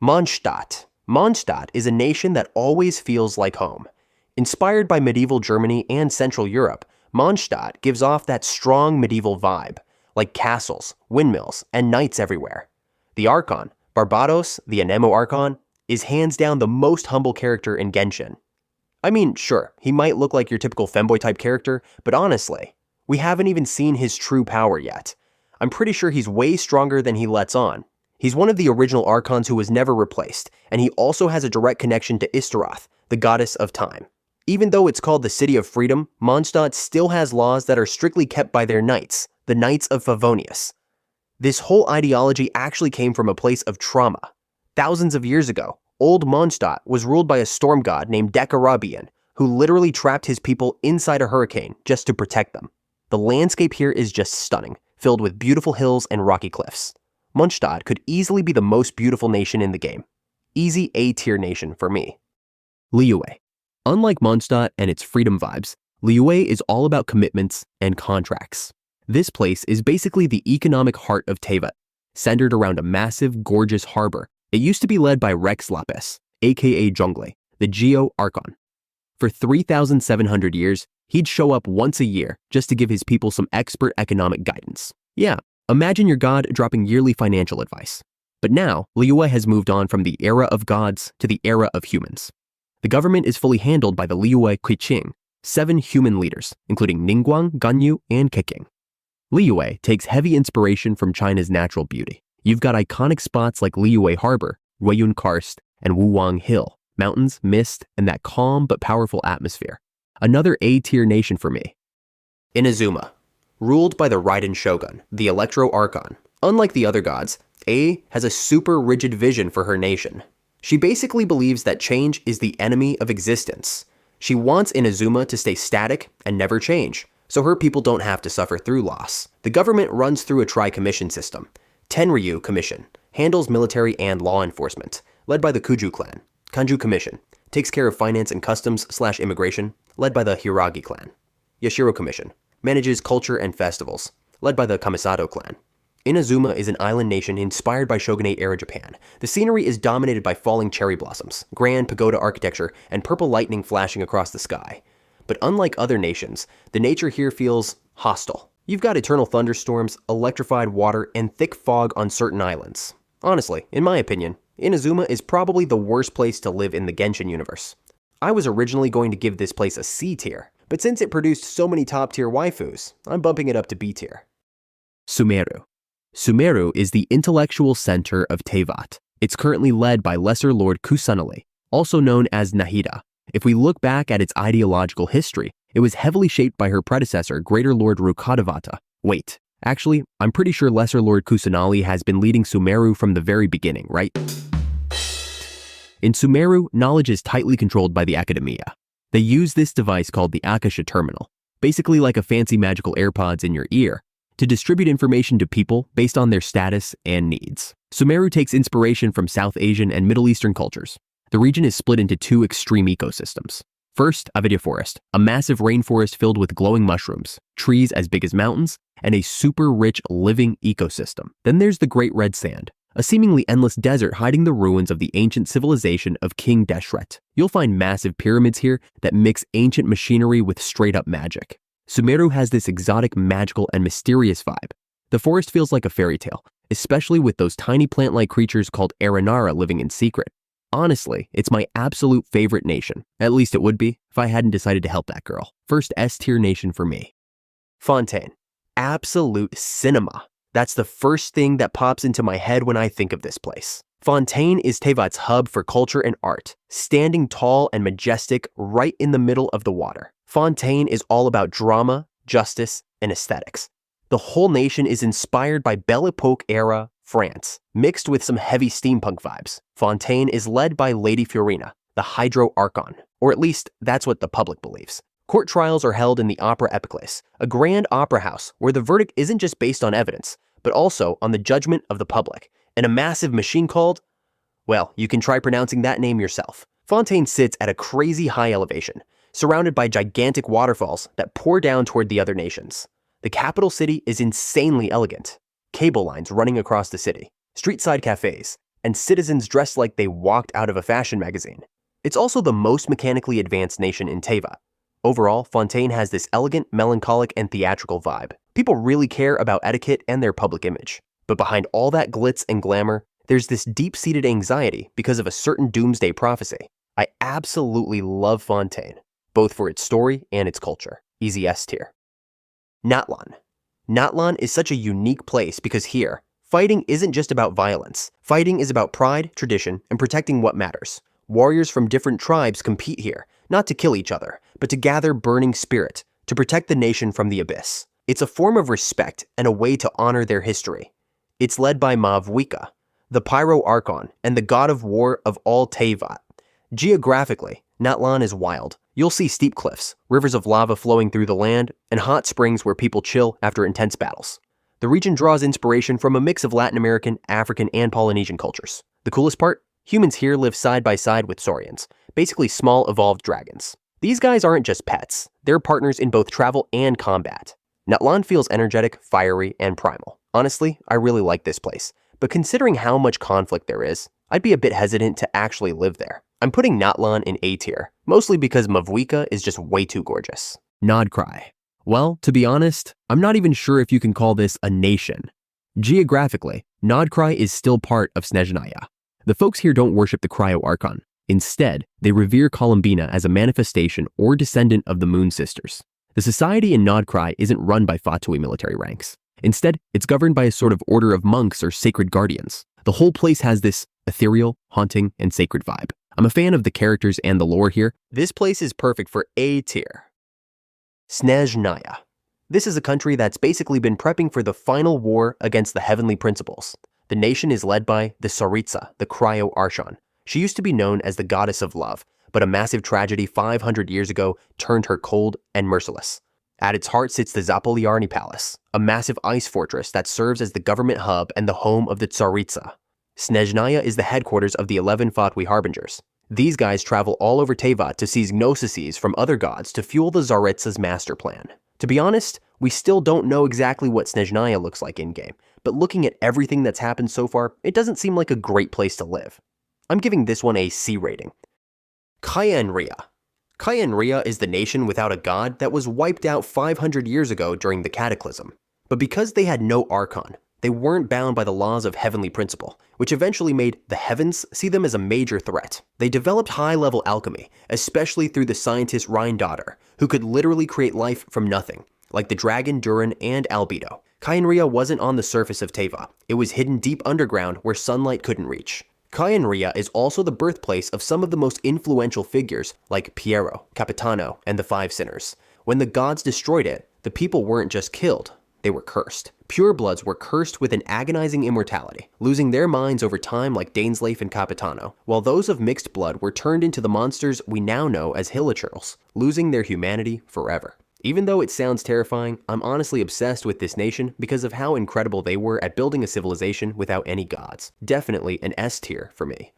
Mondstadt. Mondstadt is a nation that always feels like home. Inspired by medieval Germany and Central Europe, Mondstadt gives off that strong medieval vibe, like castles, windmills, and knights everywhere. The Archon, Barbados, the Anemo Archon, is hands down the most humble character in Genshin. I mean, sure, he might look like your typical femboy type character, but honestly, we haven't even seen his true power yet. I'm pretty sure he's way stronger than he lets on. He's one of the original Archons who was never replaced, and he also has a direct connection to Istaroth, the goddess of time. Even though it's called the City of Freedom, Mondstadt still has laws that are strictly kept by their knights, the Knights of Favonius. This whole ideology actually came from a place of trauma. Thousands of years ago, old Mondstadt was ruled by a storm god named Dekarabian, who literally trapped his people inside a hurricane just to protect them. The landscape here is just stunning, filled with beautiful hills and rocky cliffs. Mondstadt could easily be the most beautiful nation in the game. Easy A-tier nation for me. Liyue. Unlike Mondstadt and its freedom vibes, Liyue is all about commitments and contracts. This place is basically the economic heart of Teyvat, centered around a massive, gorgeous harbor. It used to be led by Rex Lapis, aka Jungle, the Geo Archon. For 3,700 years, he'd show up once a year just to give his people some expert economic guidance. Yeah, imagine your god dropping yearly financial advice. But now, Liyue has moved on from the era of gods to the era of humans. The government is fully handled by the Liyue Kuiqing, 7 human leaders, including Ningguang, Ganyu, and Keqing. Liyue takes heavy inspiration from China's natural beauty. You've got iconic spots like Liyue Harbor, Huiyun Karst, and Wuwang Hill, mountains, mist, and that calm but powerful atmosphere. Another A-tier nation for me. Inazuma. Ruled by the Raiden Shogun, the Electro Archon. Unlike the other gods, A has a super rigid vision for her nation. She basically believes that change is the enemy of existence. She wants Inazuma to stay static and never change, so her people don't have to suffer through loss. The government runs through a tri-commission system. Tenryu Commission handles military and law enforcement, led by the Kuju clan. Kanju Commission takes care of finance and customs/immigration, led by the Hiragi clan. Yashiro Commission manages culture and festivals, led by the Kamisato clan. Inazuma is an island nation inspired by Shogunate-era Japan. The scenery is dominated by falling cherry blossoms, grand pagoda architecture, and purple lightning flashing across the sky. But unlike other nations, the nature here feels hostile. You've got eternal thunderstorms, electrified water, and thick fog on certain islands. Honestly, in my opinion, Inazuma is probably the worst place to live in the Genshin universe. I was originally going to give this place a C tier, but since it produced so many top-tier waifus, I'm bumping it up to B tier. Sumeru. Sumeru is the intellectual center of Teyvat. It's currently led by Lesser Lord Kusanali, also known as Nahida. If we look back at its ideological history, it was heavily shaped by her predecessor, Greater Lord Rukkhadevata. Wait, actually, I'm pretty sure Lesser Lord Kusanali has been leading Sumeru from the very beginning, right? In Sumeru, knowledge is tightly controlled by the Academia. They use this device called the Akasha Terminal, basically like a fancy magical AirPods in your ear, to distribute information to people based on their status and needs. Sumeru takes inspiration from South Asian and Middle Eastern cultures. The region is split into 2 extreme ecosystems. First, Avidya Forest, a massive rainforest filled with glowing mushrooms, trees as big as mountains, and a super rich living ecosystem. Then there's the Great Red Sand, a seemingly endless desert hiding the ruins of the ancient civilization of King Deshret. You'll find massive pyramids here that mix ancient machinery with straight-up magic. Sumeru has this exotic, magical, and mysterious vibe. The forest feels like a fairy tale, especially with those tiny plant-like creatures called Aranara living in secret. Honestly, it's my absolute favorite nation. At least it would be, if I hadn't decided to help that girl. First S-tier nation for me. Fontaine. Absolute cinema. That's the first thing that pops into my head when I think of this place. Fontaine is Teyvat's hub for culture and art, standing tall and majestic right in the middle of the water. Fontaine is all about drama, justice, and aesthetics. The whole nation is inspired by Belle Epoque-era France, mixed with some heavy steampunk vibes. Fontaine is led by Lady Fiorina, the Hydro Archon, or at least that's what the public believes. Court trials are held in the Opera Epiclese, a grand opera house where the verdict isn't just based on evidence, but also on the judgment of the public, and a massive machine called, well, you can try pronouncing that name yourself. Fontaine sits at a crazy high elevation, surrounded by gigantic waterfalls that pour down toward the other nations. The capital city is insanely elegant. Cable lines running across the city, street-side cafes, and citizens dressed like they walked out of a fashion magazine. It's also the most mechanically advanced nation in Teyvat. Overall, Fontaine has this elegant, melancholic, and theatrical vibe. People really care about etiquette and their public image. But behind all that glitz and glamour, there's this deep-seated anxiety because of a certain doomsday prophecy. I absolutely love Fontaine, both for its story and its culture. Easy S tier. Natlan. Natlan is such a unique place because here, fighting isn't just about violence. Fighting is about pride, tradition, and protecting what matters. Warriors from different tribes compete here, not to kill each other, but to gather burning spirit, to protect the nation from the abyss. It's a form of respect and a way to honor their history. It's led by Mavwika, the Pyro Archon and the god of war of all Teyvat. Geographically, Natlan is wild. You'll see steep cliffs, rivers of lava flowing through the land, and hot springs where people chill after intense battles. The region draws inspiration from a mix of Latin American, African, and Polynesian cultures. The coolest part? Humans here live side by side with Saurians, basically small evolved dragons. These guys aren't just pets, they're partners in both travel and combat. Natlan feels energetic, fiery, and primal. Honestly, I really like this place, but considering how much conflict there is, I'd be a bit hesitant to actually live there. I'm putting Natlan in A tier, mostly because Mavwika is just way too gorgeous. Krai. Well, to be honest, I'm not even sure if you can call this a nation. Geographically, Krai is still part of Snezhnaya. The folks here don't worship the Cryo Archon. Instead, they revere Columbina as a manifestation or descendant of the Moon Sisters. The society in Krai isn't run by Fatui military ranks. Instead, it's governed by a sort of order of monks or sacred guardians. The whole place has this ethereal, haunting, and sacred vibe. I'm a fan of the characters and the lore here. This place is perfect for A tier. Snezhnaya. This is a country that's basically been prepping for the final war against the heavenly principles. The nation is led by the Tsaritsa, the Cryo Archon. She used to be known as the goddess of love, but a massive tragedy 500 years ago turned her cold and merciless. At its heart sits the Zapolyarny Palace, a massive ice fortress that serves as the government hub and the home of the Tsaritsa. Snezhnaya is the headquarters of the 11 Fatui Harbingers. These guys travel all over Teyvat to seize gnostices from other gods to fuel the Tsaritsa's master plan. To be honest, we still don't know exactly what Snezhnaya looks like in-game, but looking at everything that's happened so far, it doesn't seem like a great place to live. I'm giving this one a C rating. Kaenriah. Kaenriah is the nation without a god that was wiped out 500 years ago during the Cataclysm. But because they had no Archon, they weren't bound by the laws of heavenly principle, which eventually made the heavens see them as a major threat. They developed high-level alchemy, especially through the scientist Rheindotter, who could literally create life from nothing, like the dragon Durin and Albedo. Kaenriah wasn't on the surface of Teyvat. It was hidden deep underground where sunlight couldn't reach. Kaenriah is also the birthplace of some of the most influential figures like Piero, Capitano, and the Five Sinners. When the gods destroyed it, the people weren't just killed, they were cursed. Purebloods were cursed with an agonizing immortality, losing their minds over time like Dainsleif and Capitano, while those of mixed blood were turned into the monsters we now know as Hilichurls, losing their humanity forever. Even though it sounds terrifying, I'm honestly obsessed with this nation because of how incredible they were at building a civilization without any gods. Definitely an S tier for me.